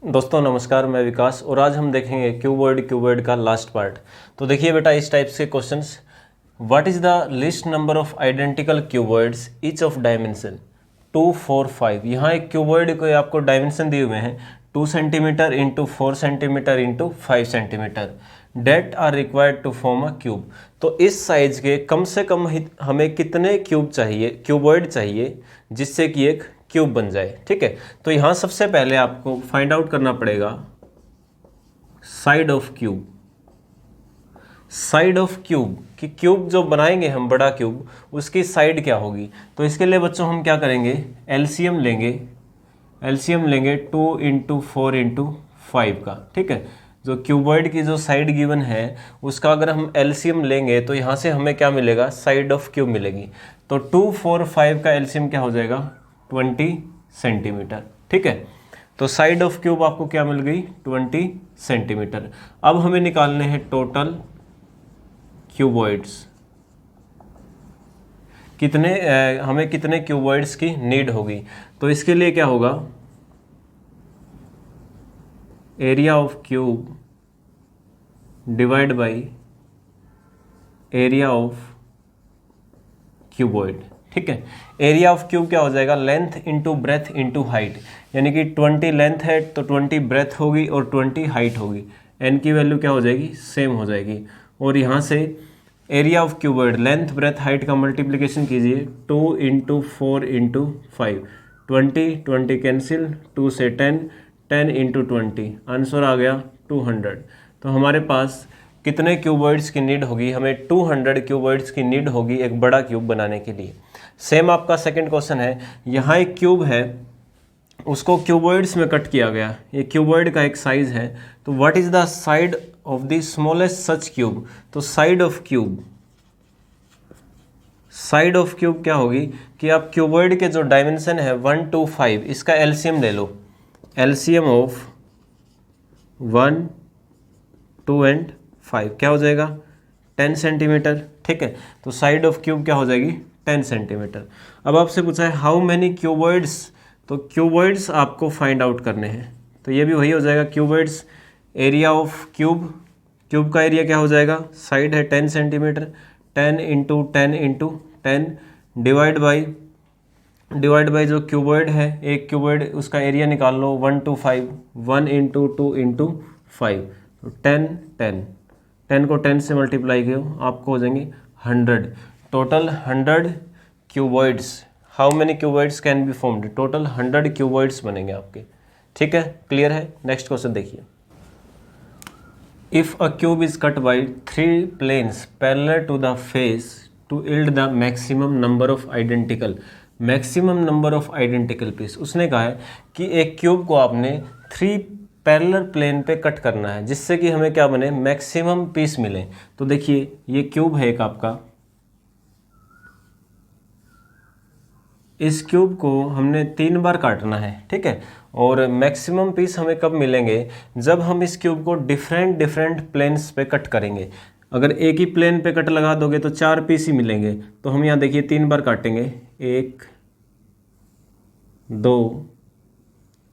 दोस्तों नमस्कार, मैं विकास और आज हम देखेंगे क्यूबॉइड का लास्ट पार्ट। तो देखिए बेटा, इस टाइप्स के questions, what is the list number of identical cuboids each of dimension 2, 4, 5। यहाँ एक क्यूबॉइड को आपको डायमेंशन दिए हुए हैं 2 centimetre into 4 centimetre into 5 centimetre that are required to form a cube. तो इस साइज के कम से कम हमें कितने क्यूबॉइड चाहिए जिससे कि एक क्यूब बन जाए। ठीक है, तो यहां सबसे पहले आपको फाइंड आउट करना पड़ेगा side of cube. Side of cube कि क्यूब जो बनाएंगे हम, बड़ा क्यूब, उसकी साइड क्या होगी। तो इसके लिए बच्चों हम क्या करेंगे, एलसीएम लेंगे 2 इंटू 4 इंटू 5 का। ठीक है, जो क्यूबॉइड की जो साइड गिवन है उसका अगर हम एलसीएम लेंगे तो यहाँ से हमें क्या मिलेगा, साइड ऑफ क्यूब मिलेगी। तो 2, 4, 5 का एलसीएम क्या हो जाएगा, 20 सेंटीमीटर। ठीक है, तो साइड ऑफ क्यूब आपको क्या मिल गई, 20 सेंटीमीटर। अब हमें निकालने हैं टोटल क्यूबॉइड्स, हमें कितने क्यूबॉइड्स की नीड होगी। तो इसके लिए क्या होगा, area of cube divide by area of cuboid. ठीक है, एरिया ऑफ क्यूब क्या हो जाएगा, length into breadth into height, यानी कि 20 लेंथ है तो 20 ब्रेथ होगी और 20 हाइट होगी। एन की वैल्यू क्या हो जाएगी, सेम हो जाएगी। और यहाँ से area of cuboid, length breadth height का मल्टीप्लिकेशन कीजिए, 2 इंटू 4 इंटू 5, 20 कैंसिल, 2 से 10 इंटू 20, आंसर आ गया 200। तो हमारे पास कितने क्यूबॉइड्स की नीड होगी, हमें 200 क्यूबॉइड्स की नीड होगी एक बड़ा क्यूब बनाने के लिए। सेम आपका सेकंड क्वेश्चन है, यहाँ एक क्यूब है उसको क्यूबॉइड्स में कट किया गया, ये क्यूबॉइड का एक साइज है। तो what is the side of the smallest such cube. तो साइड ऑफ क्यूब क्या होगी कि आप क्यूबॉइड के जो डायमेंशन है 1 to 5, इसका एलसीएम ले लो, एलसीएम ऑफ 1, 2 एंड 5 क्या हो जाएगा, 10 सेंटीमीटर। ठीक है, तो साइड ऑफ क्यूब क्या हो जाएगी, 10 सेंटीमीटर। अब आपसे पूछा है हाउ मैनी क्यूबॉइड्स, तो क्यूबॉइड्स आपको फाइंड आउट करने हैं। तो ये भी वही हो जाएगा, क्यूबॉइड्स, एरिया ऑफ क्यूब का एरिया क्या हो जाएगा, साइड है 10 centimetre, 10 into 10 into 10 divide by जो क्यूबॉइड है, एक क्यूबॉइड उसका एरिया निकाल लो 1 to 5, 1 इंटू 2 इंटू 5, तो 10 को 10 से मल्टीप्लाई करो आपको हो जाएंगे 100। Total 100 cuboids, how many cuboids can be formed, total 100 cuboids बनेंगे आपके। ठीक है, क्लियर है। नेक्स्ट क्वेश्चन देखिए, if a cube is cut by 3 planes parallel to the face to yield the maximum number of identical piece. उसने कहा है कि एक क्यूब को आपने 3 पैरेलल प्लेन पे कट करना है जिससे कि हमें क्या बने, मैक्सिमम पीस मिले। तो देखिए ये क्यूब है एक आपका, इस क्यूब को हमने 3 बार काटना है। ठीक है, और मैक्सिमम पीस हमें कब मिलेंगे, जब हम इस क्यूब को डिफरेंट प्लेन्स पे कट करेंगे। अगर एक ही प्लेन पे कट लगा दोगे तो 4 पीस ही मिलेंगे। तो हम यहाँ देखिए 3 बार काटेंगे, 1, 2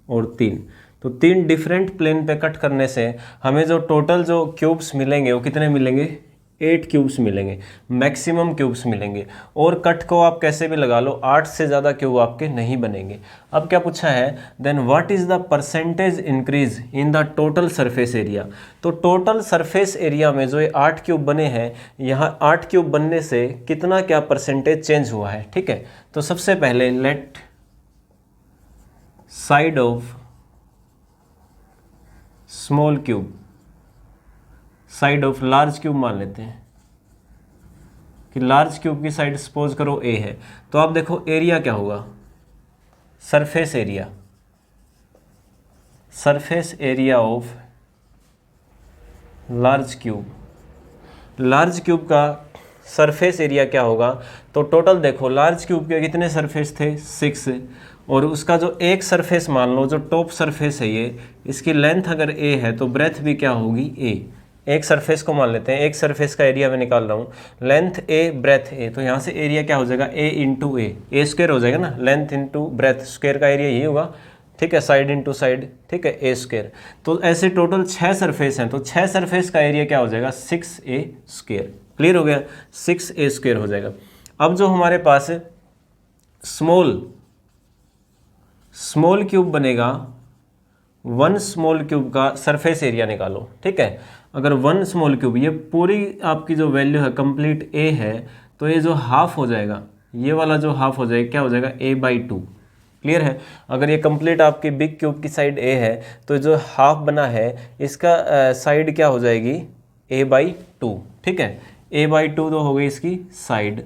और 3। तो 3 डिफरेंट प्लेन पे कट करने से हमें जो टोटल जो क्यूब्स मिलेंगे वो कितने मिलेंगे, 8 क्यूब्स मिलेंगे, मैक्सिमम क्यूब्स मिलेंगे। और कट को आप कैसे भी लगा लो, 8 से ज़्यादा क्यूब आपके नहीं बनेंगे। अब क्या पूछा है, then what is the percentage increase in the total surface area. तो टोटल सरफेस एरिया में जो ये 8 क्यूब बने हैं, यहाँ 8 क्यूब बनने से कितना क्या परसेंटेज चेंज हुआ है। ठीक है, तो सबसे पहले let side of small cube, side of large cube मान लेते हैं कि लार्ज क्यूब की साइड सपोज करो ए है। तो आप देखो एरिया क्या होगा, surface area of large cube का सरफेस एरिया क्या होगा। तो टोटल देखो लार्ज क्यूब के कितने सरफेस थे, 6, और उसका जो एक सरफेस मान लो, जो टॉप सरफेस है ये, इसकी लेंथ अगर ए है तो ब्रेथ भी क्या होगी, ए। एक सरफेस को मान लेते हैं, एक सरफेस का एरिया मैं निकाल रहा हूँ, लेंथ ए ब्रेथ ए, तो यहाँ से एरिया क्या हो जाएगा, ए इंटू ए स्क्वायर हो जाएगा ना, लेंथ इंटू ब्रेथ स्क्वायर का एरिया यही होगा। ठीक है, साइड इनटू साइड, ठीक है, ए स्क्वायर। तो ऐसे टोटल 6 सरफेस हैं, तो 6 सरफेस का एरिया क्या हो जाएगा 6a स्क्वायर। क्लियर हो गया, 6a स्क्वायर हो जाएगा। अब जो हमारे पास स्मॉल क्यूब बनेगा, 1 स्मॉल क्यूब का सरफेस एरिया निकालो। ठीक है, अगर 1 स्मॉल क्यूब, ये पूरी आपकी जो वैल्यू है कंप्लीट a है, तो ये जो हाफ हो जाएगा, ये वाला जो हाफ हो जाएगा क्या हो जाएगा a/2। क्लियर है, अगर ये कंप्लीट आपकी बिग क्यूब की साइड a है, तो जो हाफ बना है इसका साइड क्या हो जाएगी a/2। ठीक है, a/2 तो हो गई इसकी साइड,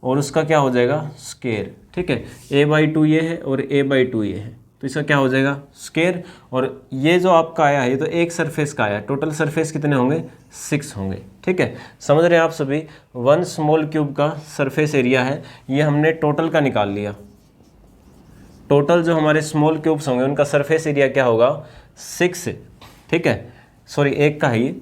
और उसका क्या हो जाएगा स्क्वायर। ठीक है, a/2 ये है और a/2 ये है, तो इसका क्या हो जाएगा स्क्वायर। और ये जो आपका आया है, ये तो एक सरफेस का आया, टोटल सरफेस कितने होंगे 6 होंगे। ठीक है, समझ रहे हैं आप सभी। 1 स्मॉल क्यूब का सरफेस एरिया है, ये हमने टोटल का निकाल लिया। टोटल जो हमारे स्मॉल क्यूब्स होंगे उनका सरफेस एरिया क्या होगा 6। ठीक है, सॉरी एक का है ये,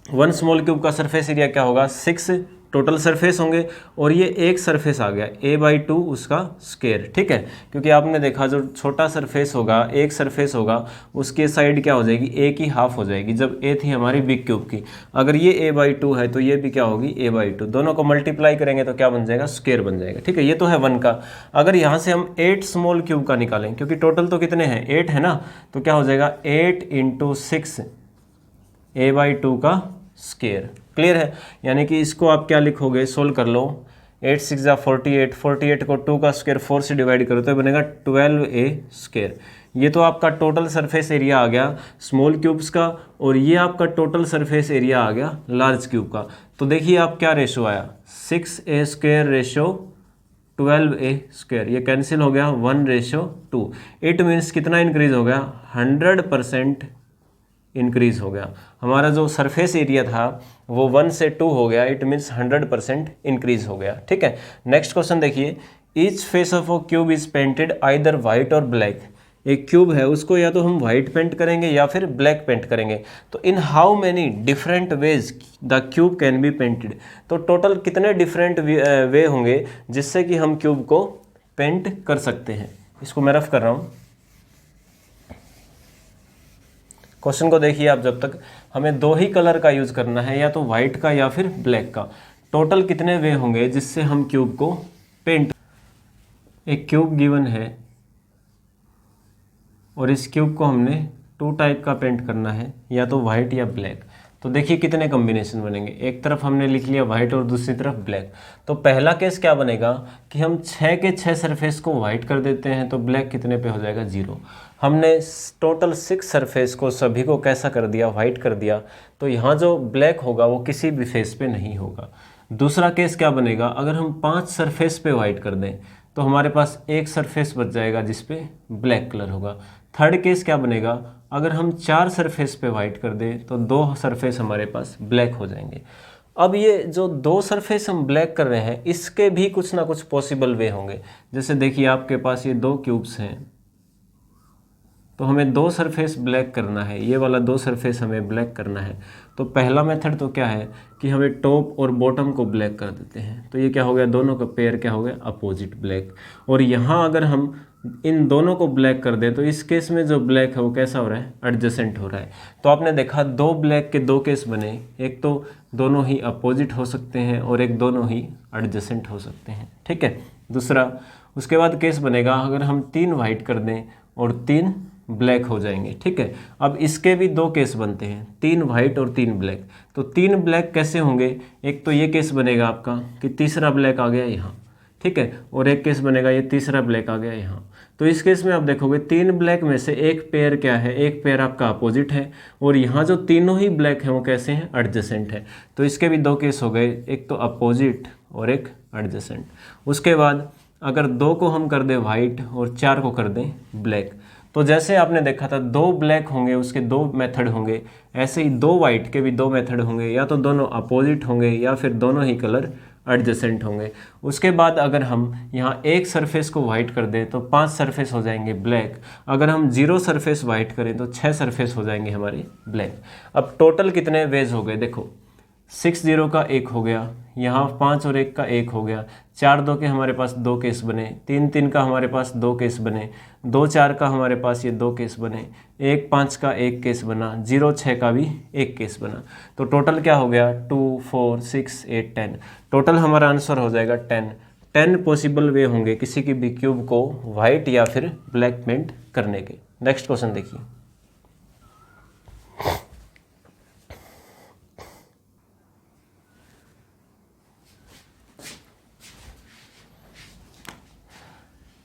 1 स्मॉल क्यूब का सरफेस एरिया क्या होगा 6 टोटल सरफेस होंगे, और ये एक सरफेस आ गया a/2 उसका स्क्वायर। ठीक है, क्योंकि आपने देखा जो छोटा सरफेस होगा, एक सरफेस होगा, उसके साइड क्या हो जाएगी a की हाफ हो जाएगी, जब a थी हमारी बिग क्यूब की। अगर ये a/2 है तो ये भी क्या होगी a/2, दोनों को मल्टीप्लाई करेंगे तो क्या बन जाएगा स्क्वायर बन जाएगा। ठीक है, ये तो है 1 का। अगर यहाँ से हम 8 स्मॉल क्यूब का निकालें, क्योंकि टोटल तो कितने हैं 8 है ना, तो क्या हो जाएगा 8 × 6 a/2 का स्क्वायर। क्लियर है, यानी कि इसको आप क्या लिखोगे, सोल्व कर लो, 8 6 जा 48, 48 को 2 का स्क्वायर 4 से डिवाइड करो तो बनेगा 12a स्क्वायर। ये तो आपका टोटल सरफेस एरिया आ गया स्मॉल क्यूब्स का, और ये आपका टोटल सरफेस एरिया आ गया लार्ज क्यूब का। तो देखिए आप क्या रेशो आया 6a square ratio 12a square, ये कैंसिल हो गया 1:2। इट मीन्स कितना इंक्रीज हो गया 100% इंक्रीज हो गया। हमारा जो सरफेस एरिया था वो 1 से 2 हो गया, इट मीन्स 100% इंक्रीज हो गया। ठीक है, नेक्स्ट क्वेश्चन देखिए, each face of a cube is painted either white और ब्लैक। एक क्यूब है उसको या तो हम वाइट पेंट करेंगे या फिर ब्लैक पेंट करेंगे, तो in how many different ways the cube can be painted. तो टोटल कितने डिफरेंट वे होंगे जिससे कि हम क्यूब को पेंट कर सकते हैं। इसको मैं रफ कर रहा हूँ, क्वेश्चन को देखिए आप। जब तक हमें 2 ही कलर का यूज करना है, या तो वाइट का या फिर ब्लैक का। टोटल कितने वे होंगे जिससे हम क्यूब को पेंट। एक क्यूब गिवन है और इस क्यूब को हमने 2 टाइप का पेंट करना है, या तो वाइट या ब्लैक। तो देखिए कितने कॉम्बिनेशन बनेंगे, एक तरफ हमने लिख लिया वाइट और दूसरी तरफ ब्लैक। तो पहला केस क्या बनेगा कि हम 6 के 6 सरफेस को वाइट कर देते हैं, तो ब्लैक कितने पे हो जाएगा 0। हमने टोटल 6 सरफेस को सभी को कैसा कर दिया वाइट कर दिया, तो यहाँ जो ब्लैक होगा वो किसी भी फेस पे नहीं होगा। दूसरा केस क्या बनेगा, अगर हम 5 सरफेस पे वाइट कर दें तो हमारे पास एक सरफेस बच जाएगा जिस पे ब्लैक कलर होगा। थर्ड केस क्या बनेगा, अगर हम 4 सरफेस पे वाइट कर दें तो 2 सरफेस हमारे पास ब्लैक हो जाएंगे। अब ये जो 2 सरफेस हम ब्लैक कर रहे हैं इसके भी कुछ ना कुछ पॉसिबल वे होंगे। जैसे देखिए आपके पास ये 2 क्यूब्स हैं, तो हमें 2 सरफेस ब्लैक करना है, ये वाला 2 सरफेस हमें ब्लैक करना है। तो पहला मेथड तो क्या है कि हमें टॉप और बॉटम को ब्लैक कर देते हैं, तो ये क्या हो गया दोनों का पेयर क्या हो गया अपोजिट ब्लैक। और यहाँ अगर हम इन दोनों को ब्लैक कर दें तो इस केस में जो ब्लैक है वो कैसा हो रहा है एडजेसेंट हो रहा है। तो आपने देखा 2 ब्लैक के 2 केस बने, एक तो दोनों ही अपोजिट हो सकते हैं और एक दोनों ही एडजेसेंट हो सकते हैं। ठीक है, दूसरा उसके बाद केस बनेगा अगर हम 3 वाइट कर दें और 3 ब्लैक हो जाएंगे। ठीक है, अब इसके भी 2 केस बनते हैं, 3 वाइट और 3 ब्लैक। तो 3 ब्लैक कैसे होंगे, एक तो ये केस बनेगा आपका कि तीसरा ब्लैक आ गया यहाँ, ठीक है, और एक केस बनेगा ये तीसरा ब्लैक आ गया यहाँ। तो इस केस में आप देखोगे 3 ब्लैक में से एक पेयर क्या है, एक पेयर आपका अपोजिट है, और यहाँ जो तीनों ही ब्लैक हैं वो कैसे हैं एडजेसेंट है। तो इसके भी 2 केस हो गए, एक तो अपोजिट और एक एडजेसेंट। उसके बाद अगर 2 को हम कर दें वाइट और 4 को कर दें ब्लैक, तो जैसे आपने देखा था 2 ब्लैक होंगे उसके 2 मेथड होंगे, ऐसे ही 2 वाइट के भी 2 मेथड होंगे, या तो दोनों अपोजिट होंगे या फिर दोनों ही कलर एडजेसेंट होंगे। उसके बाद अगर हम यहाँ एक सरफेस को वाइट कर दें तो 5 सरफेस हो जाएंगे ब्लैक। अगर हम 0 सरफेस वाइट करें तो 6 सरफेस हो जाएंगे हमारे ब्लैक। अब टोटल कितने वेज हो गए देखो, 6 0 का 1 हो गया, यहाँ 5 और 1 का 1 हो गया, 4 2 के हमारे पास 2 केस बने, 3 3 का हमारे पास 2 केस बने, 2 4 का हमारे पास ये 2 केस बने, 1 5 का 1 केस बना, 0 6 का भी 1 केस बना। तो टोटल क्या हो गया 2 4 6 8 10। टोटल हमारा आंसर हो जाएगा 10। 10 पॉसिबल वे होंगे किसी की भी क्यूब को वाइट या फिर ब्लैक पेंट करने के। नेक्स्ट क्वेश्चन देखिए।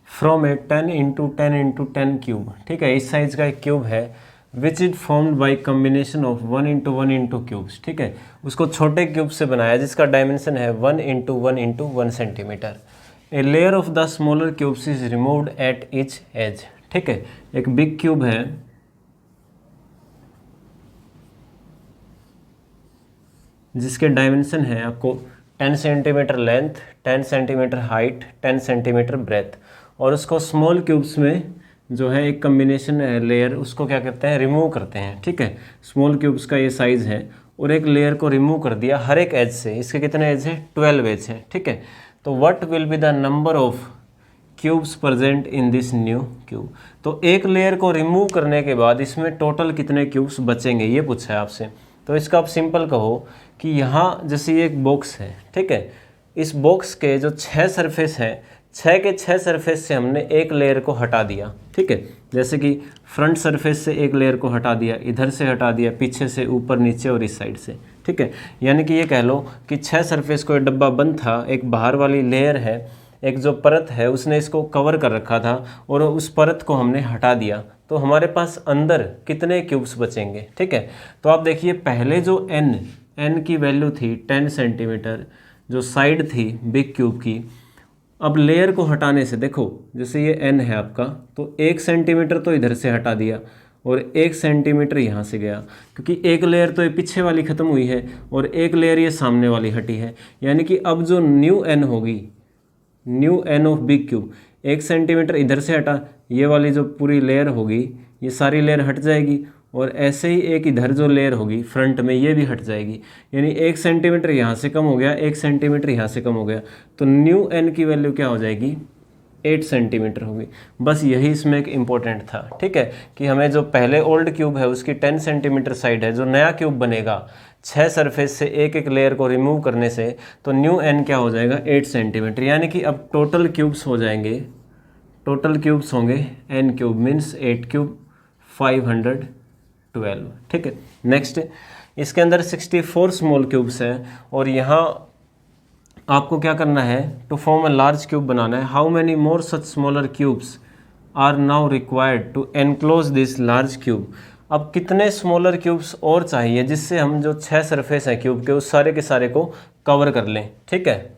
From A 10 into 10 into 10 cube, ठीक है, इस साइज का एक क्यूब है, which is formed by combination of 1 into 1 into cubes, ठीक है, उसको छोटे क्यूब से बनाया जिसका डायमेंशन है 1 into 1 into 1 centimetre. A layer of the smaller cubes is removed at each edge, ठीक है, एक बिग क्यूब है जिसके डायमेंशन है आपको 10 centimetre length, 10 centimetre height, 10 centimetre breath, और उसको स्मॉल क्यूब्स में जो है एक कम्बिनेशन लेयर उसको क्या करते हैं रिमूव करते हैं, ठीक है। स्मॉल क्यूब्स का ये साइज़ है और एक लेयर को रिमूव कर दिया हर एक एज से। इसके कितने एज है 12 एज है, ठीक है। तो what will be the number of cubes present in this new cube. तो एक लेयर को रिमूव करने के बाद इसमें टोटल कितने क्यूब्स बचेंगे ये पूछा है आपसे। तो इसका आप सिंपल कहो कि यहाँ जैसे ये एक बॉक्स है, ठीक है, इस बॉक्स के जो 6 सरफेस हैं 6 के 6 सरफेस से हमने एक लेयर को हटा दिया, ठीक है। जैसे कि फ्रंट सरफेस से एक लेयर को हटा दिया, इधर से हटा दिया, पीछे से, ऊपर नीचे और इस साइड से, ठीक है। यानी कि ये कह लो कि 6 सरफेस को एक डब्बा बंद था, एक बाहर वाली लेयर है, एक जो परत है उसने इसको कवर कर रखा था और उस परत को हमने हटा दिया। तो हमारे पास अंदर कितने क्यूब्स बचेंगे, ठीक है। तो आप देखिए पहले जो n की वैल्यू थी 10 सेंटीमीटर, जो साइड थी बिग क्यूब की, अब लेयर को हटाने से देखो जैसे ये n है आपका, तो 1 सेंटीमीटर तो इधर से हटा दिया और 1 सेंटीमीटर यहाँ से गया, क्योंकि एक लेयर तो ये पीछे वाली ख़त्म हुई है और एक लेयर ये सामने वाली हटी है। यानी कि अब जो न्यू n होगी, new n of big cube, 1 centimetre इधर से हटा, ये वाली जो पूरी लेयर होगी ये सारी लेयर हट जाएगी, और ऐसे ही एक इधर जो लेयर होगी फ्रंट में ये भी हट जाएगी। यानी 1 सेंटीमीटर यहाँ से कम हो गया, 1 सेंटीमीटर यहाँ से कम हो गया, तो न्यू n की वैल्यू क्या हो जाएगी 8 सेंटीमीटर होगी। बस यही इसमें एक इम्पोर्टेंट था, ठीक है, कि हमें जो पहले ओल्ड क्यूब है उसकी 10 सेंटीमीटर साइड है, जो नया क्यूब बनेगा 6 सरफेस से एक एक लेयर को रिमूव करने से, तो न्यू n क्या हो जाएगा 8 सेंटीमीटर। यानी कि अब टोटल क्यूब्स हो जाएंगे, टोटल क्यूब्स होंगे n क्यूब मीन्स 8 क्यूब 512, ठीक है। नेक्स्ट इसके अंदर 64 स्मॉल क्यूब्स हैं और यहाँ आपको क्या करना है, to form a large cube बनाना है। How many more such smaller cubes are now required to enclose this large cube. अब कितने स्मॉलर क्यूब्स और चाहिए जिससे हम जो 6 सरफेस हैं क्यूब के उस सारे के सारे को कवर कर लें, ठीक है।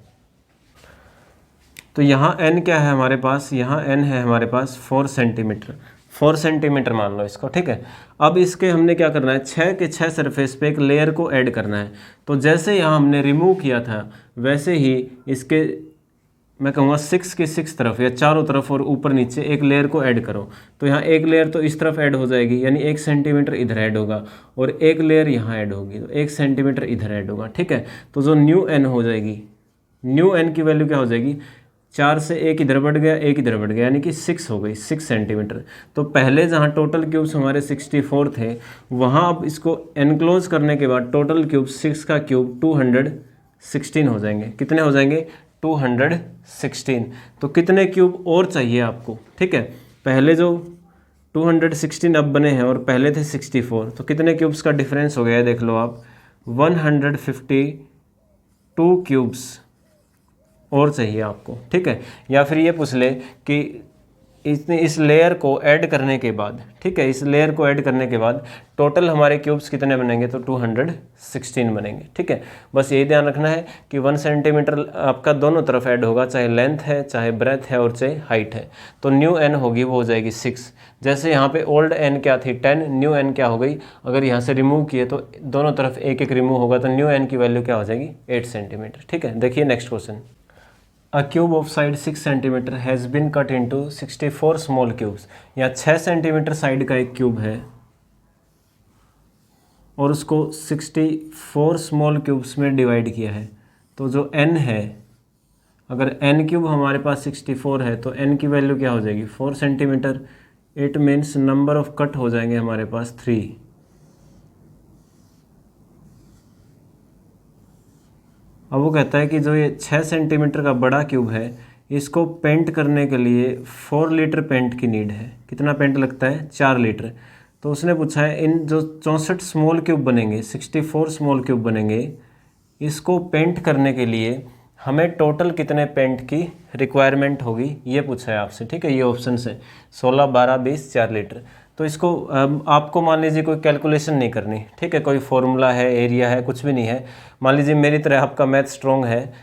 तो यहाँ n क्या है हमारे पास, यहाँ n है हमारे पास 4 सेंटीमीटर, 4 सेंटीमीटर मान लो इसको, ठीक है। अब इसके हमने क्या करना है, 6 के 6 सरफेस पे एक लेयर को ऐड करना है। तो जैसे यहाँ हमने रिमूव किया था वैसे ही इसके मैं कहूँगा 6 के 6 तरफ या चारों तरफ और ऊपर नीचे एक लेयर को ऐड करो। तो यहाँ एक लेयर तो इस तरफ ऐड हो जाएगी, यानी 1 सेंटीमीटर इधर ऐड होगा, और एक लेयर यहाँ ऐड होगी तो 1 सेंटीमीटर इधर ऐड होगा, ठीक है। तो जो न्यू n हो जाएगी, न्यू n की वैल्यू क्या हो जाएगी, 4 से 1 इधर बढ़ गया, 1 इधर बढ़ गया, यानी कि 6 हो गई, 6 सेंटीमीटर। तो पहले जहाँ टोटल क्यूब्स हमारे 64 थे, वहाँ अब इसको एनक्लोज करने के बाद टोटल क्यूब 6 का क्यूब 216 हो जाएंगे। कितने हो जाएंगे 216। तो कितने क्यूब और चाहिए आपको, ठीक है। पहले जो 216 अब बने हैं और पहले थे 64, तो कितने क्यूब्स का डिफरेंस हो गया है देख लो आप, 152 क्यूब्स और चाहिए आपको, ठीक है। या फिर ये पूछ ले कि इस लेयर को ऐड करने के बाद, ठीक है, इस लेयर को ऐड करने के बाद टोटल हमारे क्यूब्स कितने बनेंगे, तो 216 बनेंगे, ठीक है। बस यही ध्यान रखना है कि 1 सेंटीमीटर आपका दोनों तरफ ऐड होगा, चाहे लेंथ है, चाहे ब्रेथ है और चाहे हाइट है। तो न्यू n होगी वो हो जाएगी 6। जैसे यहाँ पे ओल्ड n क्या थी 10, न्यू n क्या हो गई, अगर यहाँ से रिमूव किए तो दोनों तरफ एक एक रिमूव होगा, तो न्यू n की वैल्यू क्या हो जाएगी 8 सेंटीमीटर, ठीक है। देखिए next question. A cube of side 6 centimetre has been cut into 64 small cubes. यहाँ 6 सेंटीमीटर साइड का एक क्यूब है, और उसको 64 स्मॉल क्यूब्स में डिवाइड किया है, तो जो n है, अगर n क्यूब हमारे पास 64 है तो n की वैल्यू क्या हो जाएगी 4 centimetre. It means number of cut हो जाएंगे हमारे पास 3। अब वो कहता है कि जो ये 6 सेंटीमीटर का बड़ा क्यूब है इसको पेंट करने के लिए 4 लीटर पेंट की नीड है। कितना पेंट लगता है 4 लीटर। तो उसने पूछा है इन जो 64 स्मॉल क्यूब बनेंगे, 64 स्मॉल क्यूब बनेंगे, इसको पेंट करने के लिए हमें टोटल कितने पेंट की रिक्वायरमेंट होगी, ये पूछा है आपसे। ठीक है, ये ऑप्शन है 16, 12, 20, 4 लीटर। तो इसको आपको मान लीजिए कोई कैलकुलेशन नहीं करनी। ठीक है, कोई फॉर्मूला है, एरिया है, कुछ भी नहीं है। मान लीजिए मेरी तरह आपका मैथ स्ट्रॉन्ग है,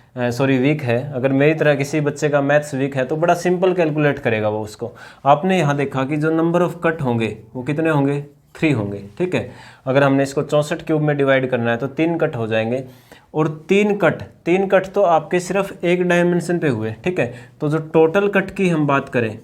वीक है, अगर मेरी तरह किसी बच्चे का मैथ्स वीक है तो बड़ा सिंपल कैलकुलेट करेगा वो उसको। आपने यहाँ देखा कि जो नंबर ऑफ कट होंगे वो कितने होंगे 3 होंगे। ठीक है, अगर हमने इसको 64 क्यूब में डिवाइड करना है तो 3 कट हो जाएंगे। और 3 कट तो आपके सिर्फ एक डायमेंशन पे हुए। ठीक है, तो जो टोटल कट की हम बात करें,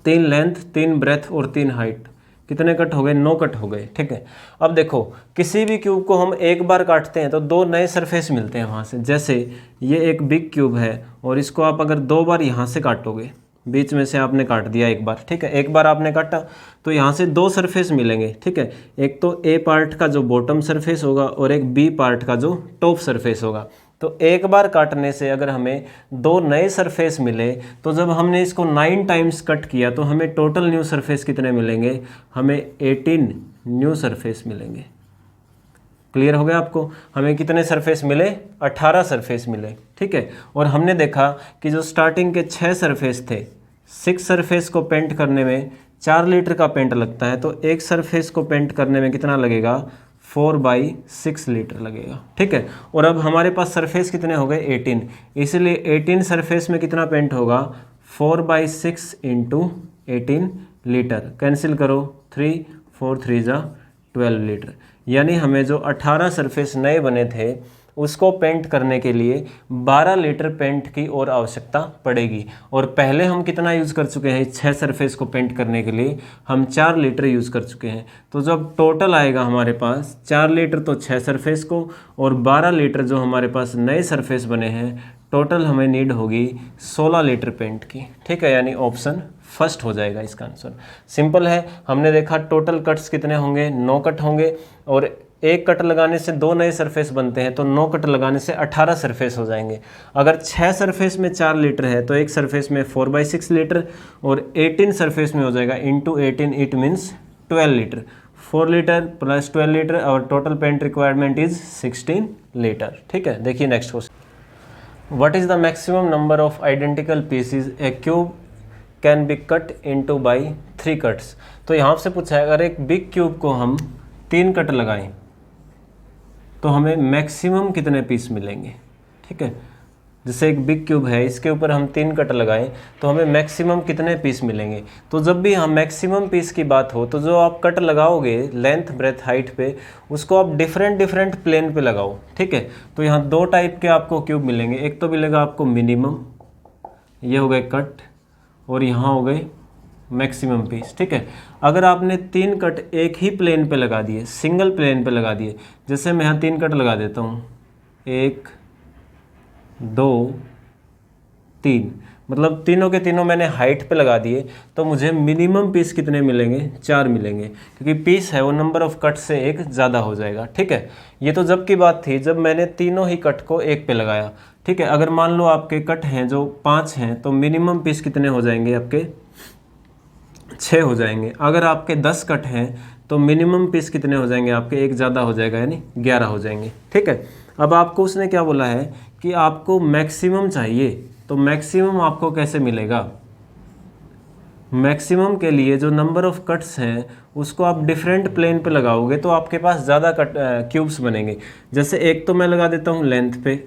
3 लेंथ, 3 ब्रेथ और 3 हाइट, कितने कट हो गए 9 कट हो गए। ठीक है, अब देखो किसी भी क्यूब को हम एक बार काटते हैं तो 2 नए सरफेस मिलते हैं वहाँ से। जैसे ये एक बिग क्यूब है और इसको आप अगर 2 बार यहाँ से काटोगे, बीच में से आपने काट दिया एक बार। ठीक है, एक बार आपने काटा तो यहाँ से 2 सरफेस मिलेंगे। ठीक है, एक तो ए पार्ट का जो बॉटम सरफेस होगा और एक बी पार्ट का जो टॉप सरफेस होगा। तो एक बार काटने से अगर हमें 2 नए सरफेस मिले तो जब हमने इसको 9 टाइम्स कट किया तो हमें टोटल न्यू सरफेस कितने मिलेंगे, हमें 18 न्यू सरफेस मिलेंगे। क्लियर हो गया आपको, हमें कितने सरफेस मिले 18 सरफेस मिले। ठीक है, और हमने देखा कि जो स्टार्टिंग के 6 सरफेस थे, 6 सरफेस को पेंट करने में 4 लीटर का पेंट लगता है, तो एक सरफेस को पेंट करने में कितना लगेगा 4/6 लीटर लगेगा। ठीक है, और अब हमारे पास सरफेस कितने हो गए 18, इसलिए 18 सरफेस में कितना पेंट होगा 4/6 × 18 लीटर। कैंसिल करो, 3 4 3 जा 12 लीटर। यानी हमें जो 18 सरफेस नए बने थे उसको पेंट करने के लिए 12 लीटर पेंट की और आवश्यकता पड़ेगी। और पहले हम कितना यूज़ कर चुके हैं 6 सरफेस को पेंट करने के लिए, हम 4 लीटर यूज़ कर चुके हैं। तो जब टोटल आएगा हमारे पास 4 लीटर तो 6 सरफेस को और 12 लीटर जो हमारे पास नए सरफेस बने हैं, टोटल हमें नीड होगी 16 लीटर पेंट की। ठीक है, यानी ऑप्शन फर्स्ट हो जाएगा इसका आंसर। सिंपल है, हमने देखा टोटल कट्स कितने होंगे 9 कट होंगे और एक कट लगाने से 2 नए सरफेस बनते हैं, तो 9 कट लगाने से 18 सरफेस हो जाएंगे। अगर 6 सरफेस में 4 लीटर है तो एक सरफेस में 4/6 लीटर और 18 सरफेस में हो जाएगा into 18, it means 12 litre. 4 litre plus 12 litre और total paint requirement is 16 litre. ठीक है, देखिए next question. What is the maximum number of identical pieces a cube can be cut into by 3 cuts. तो यहाँ से पूछा है अगर एक बिग क्यूब को हम 3 कट लगाएं तो हमें मैक्सिमम कितने पीस मिलेंगे। ठीक है, जैसे एक बिग क्यूब है इसके ऊपर हम 3 कट लगाएं तो हमें मैक्सिमम कितने पीस मिलेंगे। तो जब भी हम मैक्सिमम पीस की बात हो तो जो आप कट लगाओगे लेंथ ब्रेथ हाइट पे, उसको आप डिफरेंट प्लेन पे लगाओ। ठीक है, तो यहाँ 2 टाइप के आपको क्यूब मिलेंगे। एक तो मिलेगा आपको मिनिमम, ये हो गए कट, और यहाँ हो गए मैक्सिमम पीस। ठीक है, अगर आपने 3 कट एक ही प्लेन पे लगा दिए, सिंगल प्लेन पे लगा दिए, जैसे मैं यहाँ 3 कट लगा देता हूँ, 1 2 3, मतलब तीनों के तीनों मैंने हाइट पे लगा दिए, तो मुझे मिनिमम पीस कितने मिलेंगे 4 मिलेंगे, क्योंकि पीस है वो नंबर ऑफ कट से एक ज़्यादा हो जाएगा। ठीक है, ये तो जब की बात थी जब मैंने तीनों ही कट को एक पे लगाया। ठीक है, अगर मान लो आपके कट हैं जो 5 हैं तो मिनिमम पीस कितने हो जाएंगे आपके 6 हो जाएंगे। अगर आपके 10 कट हैं तो मिनिमम पीस कितने हो जाएंगे आपके, एक ज़्यादा हो जाएगा, यानी 11 हो जाएंगे। ठीक है, अब आपको उसने क्या बोला है कि आपको मैक्सिमम चाहिए, तो मैक्सिमम आपको कैसे मिलेगा। मैक्सिमम के लिए जो नंबर ऑफ कट्स हैं उसको आप डिफरेंट प्लेन पे लगाओगे तो आपके पास ज़्यादा कट क्यूब्स बनेंगे। जैसे एक तो मैं लगा देता हूँ लेंथ पे,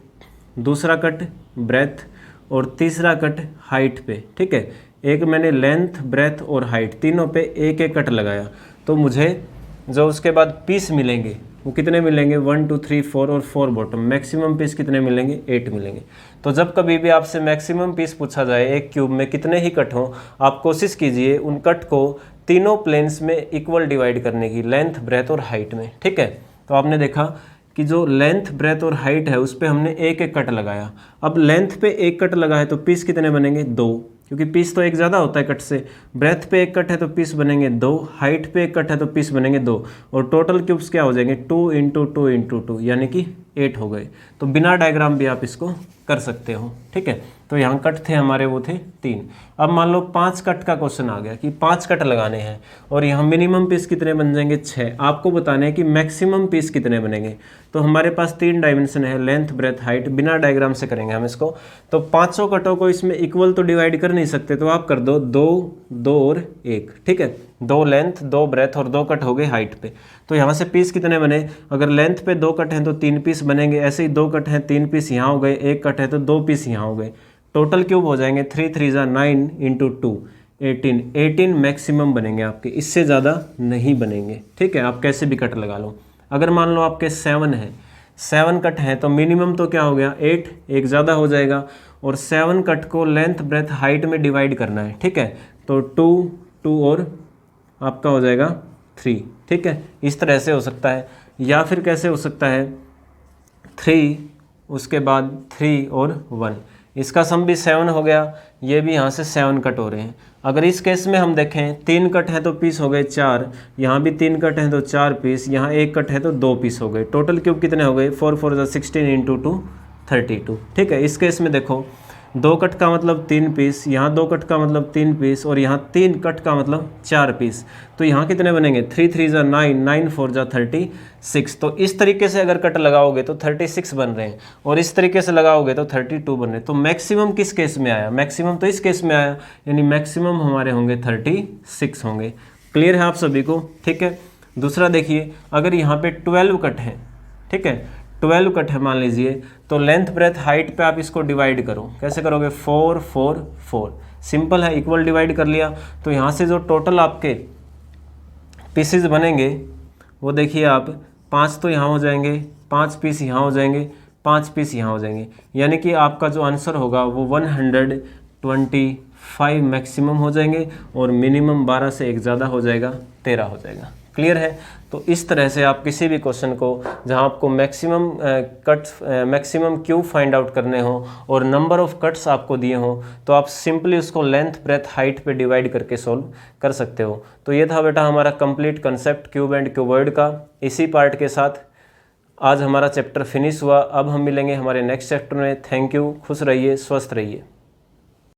दूसरा कट ब्रेथ और तीसरा कट हाइट पे। ठीक है, एक मैंने लेंथ ब्रेथ और हाइट तीनों पे एक एक कट लगाया, तो मुझे जो उसके बाद पीस मिलेंगे वो कितने मिलेंगे 1 2 3 4 और 4 बॉटम। मैक्सिमम पीस कितने मिलेंगे 8 मिलेंगे। तो जब कभी भी आपसे मैक्सिमम पीस पूछा जाए एक क्यूब में कितने ही कट हों, आप कोशिश कीजिए उन कट को तीनों प्लेन्स में इक्वल डिवाइड करने की, लेंथ, ब्रेथ और हाइट में। ठीक है, तो आपने देखा कि जो लेंथ, ब्रेथ और हाइट है उस पे हमने एक एक कट लगाया। अब लेंथ पे एक कट लगा है तो पीस कितने बनेंगे? 2, क्योंकि पीस तो एक ज़्यादा होता है कट से। ब्रेथ पे एक कट है तो पीस बनेंगे 2, हाइट पे एक कट है तो पीस बनेंगे 2, और टोटल क्यूब्स क्या हो जाएंगे? 2 × 2 × 2 यानी कि 8 हो गए। तो बिना डायग्राम भी आप इसको कर सकते हो। ठीक है, तो यहाँ कट थे हमारे, वो थे 3। अब मान लो 5 कट का क्वेश्चन आ गया कि 5 कट लगाने हैं और यहाँ मिनिमम पीस कितने बन जाएंगे? 6। आपको बताना है कि मैक्सिमम पीस कितने बनेंगे। तो हमारे पास 3 डायमेंशन है, लेंथ, ब्रेथ, हाइट। बिना डायग्राम से करेंगे हम इसको। तो 500 कटों को इसमें इक्वल तो डिवाइड कर नहीं सकते, तो आप कर दो 2, 2 और 1। ठीक है, 2 लेंथ, 2 ब्रेथ और 2 कट हो गए हाइट पे। तो यहाँ से पीस कितने बने? अगर लेंथ पे 2 कट हैं तो 3 पीस बनेंगे, ऐसे ही 2 कट हैं 3 पीस यहाँ हो गए, 1 कट है तो 2 पीस यहाँ हो गए। टोटल क्यूब हो जाएंगे 3 × 3 = 9 × 2 18। 18 मैक्सिमम बनेंगे आपके, इससे ज़्यादा नहीं बनेंगे। ठीक है, आप कैसे भी कट लगा लो। अगर मान लो आपके 7 है, 7 कट हैं तो मिनिमम तो क्या हो गया? 8, एक ज़्यादा हो जाएगा, और 7 कट को लेंथ, ब्रेथ, हाइट में डिवाइड करना है। ठीक है, तो 2, 2 और आपका हो जाएगा 3। ठीक है, इस तरह से हो सकता है। या फिर कैसे हो सकता है? 3, उसके बाद 3 और 1, इसका सम भी 7 हो गया, ये भी यहाँ से 7 कट हो रहे हैं। अगर इस केस में हम देखें 3 कट हैं तो पीस हो गए 4, यहाँ भी 3 कट हैं तो 4 पीस, यहाँ 1 कट है तो 2 पीस हो गए। टोटल क्यूब कितने हो गए? 4 × 4 = 16 × 2 32। ठीक है, इस केस में देखो 2 कट का मतलब 3 पीस, यहाँ 2 कट का मतलब 3 पीस, और यहाँ 3 कट का मतलब 4 पीस। तो यहाँ कितने बनेंगे? 3 × 3 = 9, 9 × 4 = 36। तो इस तरीके से अगर कट लगाओगे तो 36 बन रहे हैं, और इस तरीके से लगाओगे तो 32 बन रहे हैं। तो मैक्सिमम किस केस में आया? मैक्सिमम तो इस केस में आया, यानी मैक्सिमम हमारे होंगे 36 होंगे। क्लियर है आप सभी को? ठीक है, दूसरा देखिए, अगर यहाँ पे 12 कट है, ठीक है, 12 कट है मान लीजिए, तो लेंथ, ब्रेथ, हाइट पे आप इसको डिवाइड करो। कैसे करोगे? 4, 4, 4। सिंपल है, इक्वल डिवाइड कर लिया। तो यहाँ से जो टोटल आपके पीसेज बनेंगे वो देखिए आप, 5 तो यहाँ हो जाएंगे, 5 पीस यहाँ हो जाएंगे, 5 पीस यहाँ हो जाएंगे, यानी कि आपका जो आंसर होगा वो 125 मैक्सिमम हो जाएंगे, और मिनिमम 12 से एक ज़्यादा हो जाएगा, 13 हो जाएगा। क्लियर है? तो इस तरह से आप किसी भी क्वेश्चन को जहां आपको maximum cuts, maximum cube find out करने हो और नंबर ऑफ कट्स आपको दिए हो, तो आप सिंपली उसको लेंथ, ब्रेथ, हाइट पे डिवाइड करके सॉल्व कर सकते हो। तो ये था बेटा हमारा complete concept cube and cuboid का। इसी पार्ट के साथ आज हमारा चैप्टर फिनिश हुआ। अब हम मिलेंगे हमारे नेक्स्ट चैप्टर में। थैंक यू, खुश रहिए, स्वस्थ रहिए।